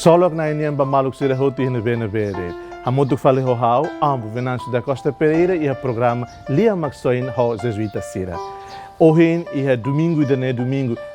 Solo na inian ba maluk sira hoti hina bena bere. Hamotu fale ho hau, ambo Venâncio da Costa Pereira e o programa Lia Maxoin ho Jesuíta Sira. Hoje é domingo,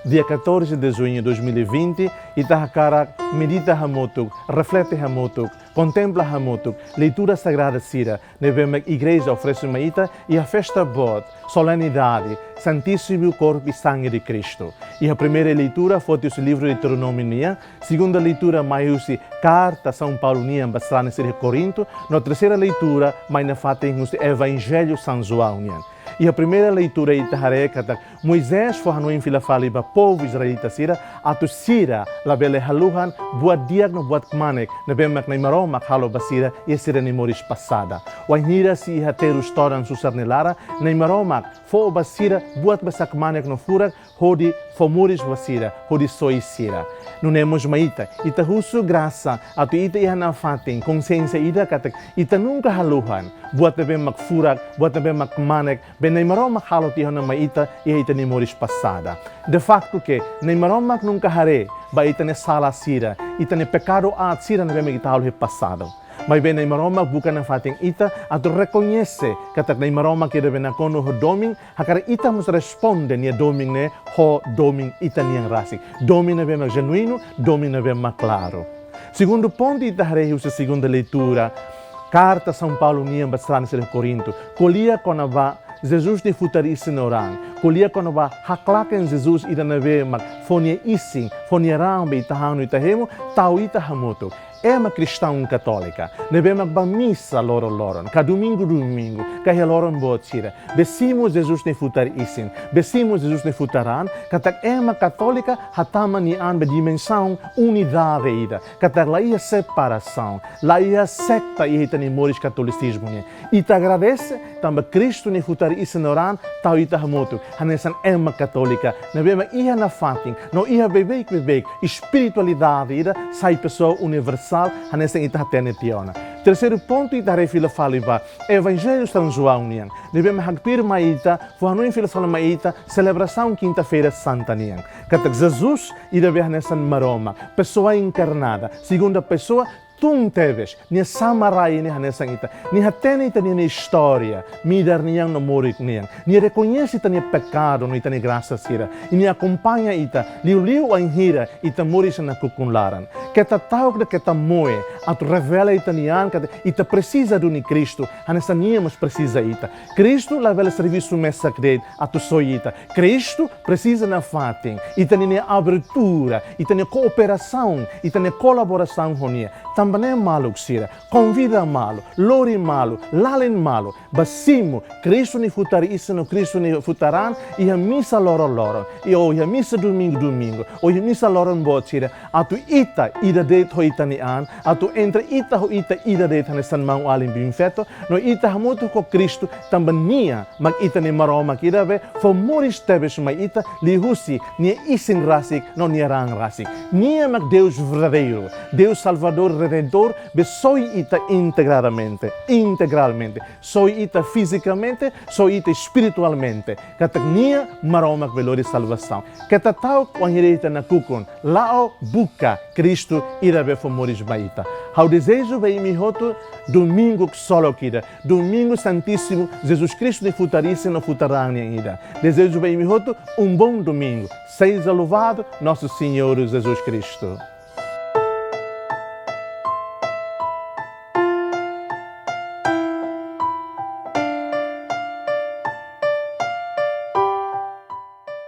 dia 14 de junho de 2020, e Tahakara medita hamotuk, reflete hamotuk, contempla hamotuk, leitura sagrada Sira, nevema igreja oferece uma ita e a festa bod, solenidade, Santíssimo Corpo e Sangue de Cristo. E a primeira leitura foi o livro de Deuteronômio, segunda leitura maiusi carta São Paulo nia bastrana Sira Corinto, na terceira leitura mais na fate o Evangelho São João nia. E a primeira leitura itaharekata Moisés foi no infila fali ba povo israelita Sira atu Sira la bele haluhan buat diag no buat kmanek na bemak na imaromak halo basira e Sira ni moris passada. Wanhira si hateru storan susar nelara na imaromak fo basira buat basak manek no furak hodi fo moris basira hodi soi Sira. Não nemos maita ita husu graça atu ita ihana fatin consciência ida katak ita nunca haluhan buat na bemak furak buat na bemak manek na imaromak halo tihana maita e ita ni moris passada. De facto que na imaromak nunca hare ba ita ne sala Sira ita ne pecado at Sira na bemak ita halo passado. Mas bem na imaromak bukan na fating ita atu reconhece katak na imaromak ida bena kono ho doming hakara ita mus responde nia doming ne ho doming ita niang rasik. Doming na bemak genuíno, doming na bemak claro. Segundo ponto ita hare usa segunda leitura carta São Paulo nia bastrana Sira Corinto. Colia konava Jesus de futarisi no orang. Kulia kono ba haklaken Jesus ida na ve mak fonia isin, fonia rambe itahanu itahemo, tau ita hamoto. É uma cristã católica. Neve mak ba missa loron. Ka domingo, ka loron botira. Besimo Jesus ne futar isin. Besimo Jesus ne futaran. Katak é uma católica hatama ni an ba dimensão unidade ida. Katak lá ia separação. Lá ia secta e ita ni moris catolicismo ne. Ita agradece tamba Cristo ne futar isin oran tau ita hamoto. Hanesan é uma católica. Neve mak ia na fatin. No ia bebek espiritualidade ida sai pessoa universal. Hanesang itahatene tiona. Terceiro ponto itare fila faliba Evangelho São João niang. Devemos hagpir maita, fuhanuin fila fala maita, celebração quinta-feira santa niang. Katak Jesus ida hanesan maroma, pessoa encarnada, segunda pessoa tum teves, nia samarai ni hanesang ita, ni hatene ita ni história, midar niang no morik niang, ni reconhece ita ni pecado no ita ni graça Sira, e ni acompanha ita, liu anhira ita moris na kukunlaran. Keta tau que keta moe, atu revela ita niang, ita precisa do ni Cristo, hanesan niamos precisa ita. Cristo lavela serviço messa cred, atu soi ita. Cristo precisa na fatin, ita ni abertura, ita ni cooperação, ita ni colaboração honia. Também malo Sira, convida malo, lori malo, lalen malo, basimo, Cristo ni futari isino, Cristo ni futaran, e a missa loro, e a missa domingo, ou a missa loron bot Sira, atu ita det ho ita ni an, atu entre ita ho ita det hanesan mau alim bimfeto, no ita hamuto ko Cristo, também nia, mag ita ni maroma kirabe, fo moris tebes ma ita, li husi, nia isin rasik, no nia rang rasik, nia mag Deus verdadeiro, Deus Salvador Redentor, soi ita integralmente, soi ita fisicamente, soi ita espiritualmente, katak nia maromak velori salvação. Kata tau wanhireta na kukon, lao buka Cristo ira be fomoris baita. Hau desejo be imihoto domingo solo kida, domingo santíssimo, Jesus Cristo de futarice no futarania ida. Desejo be imihoto bom domingo. Seja louvado nosso Senhor Jesus Cristo.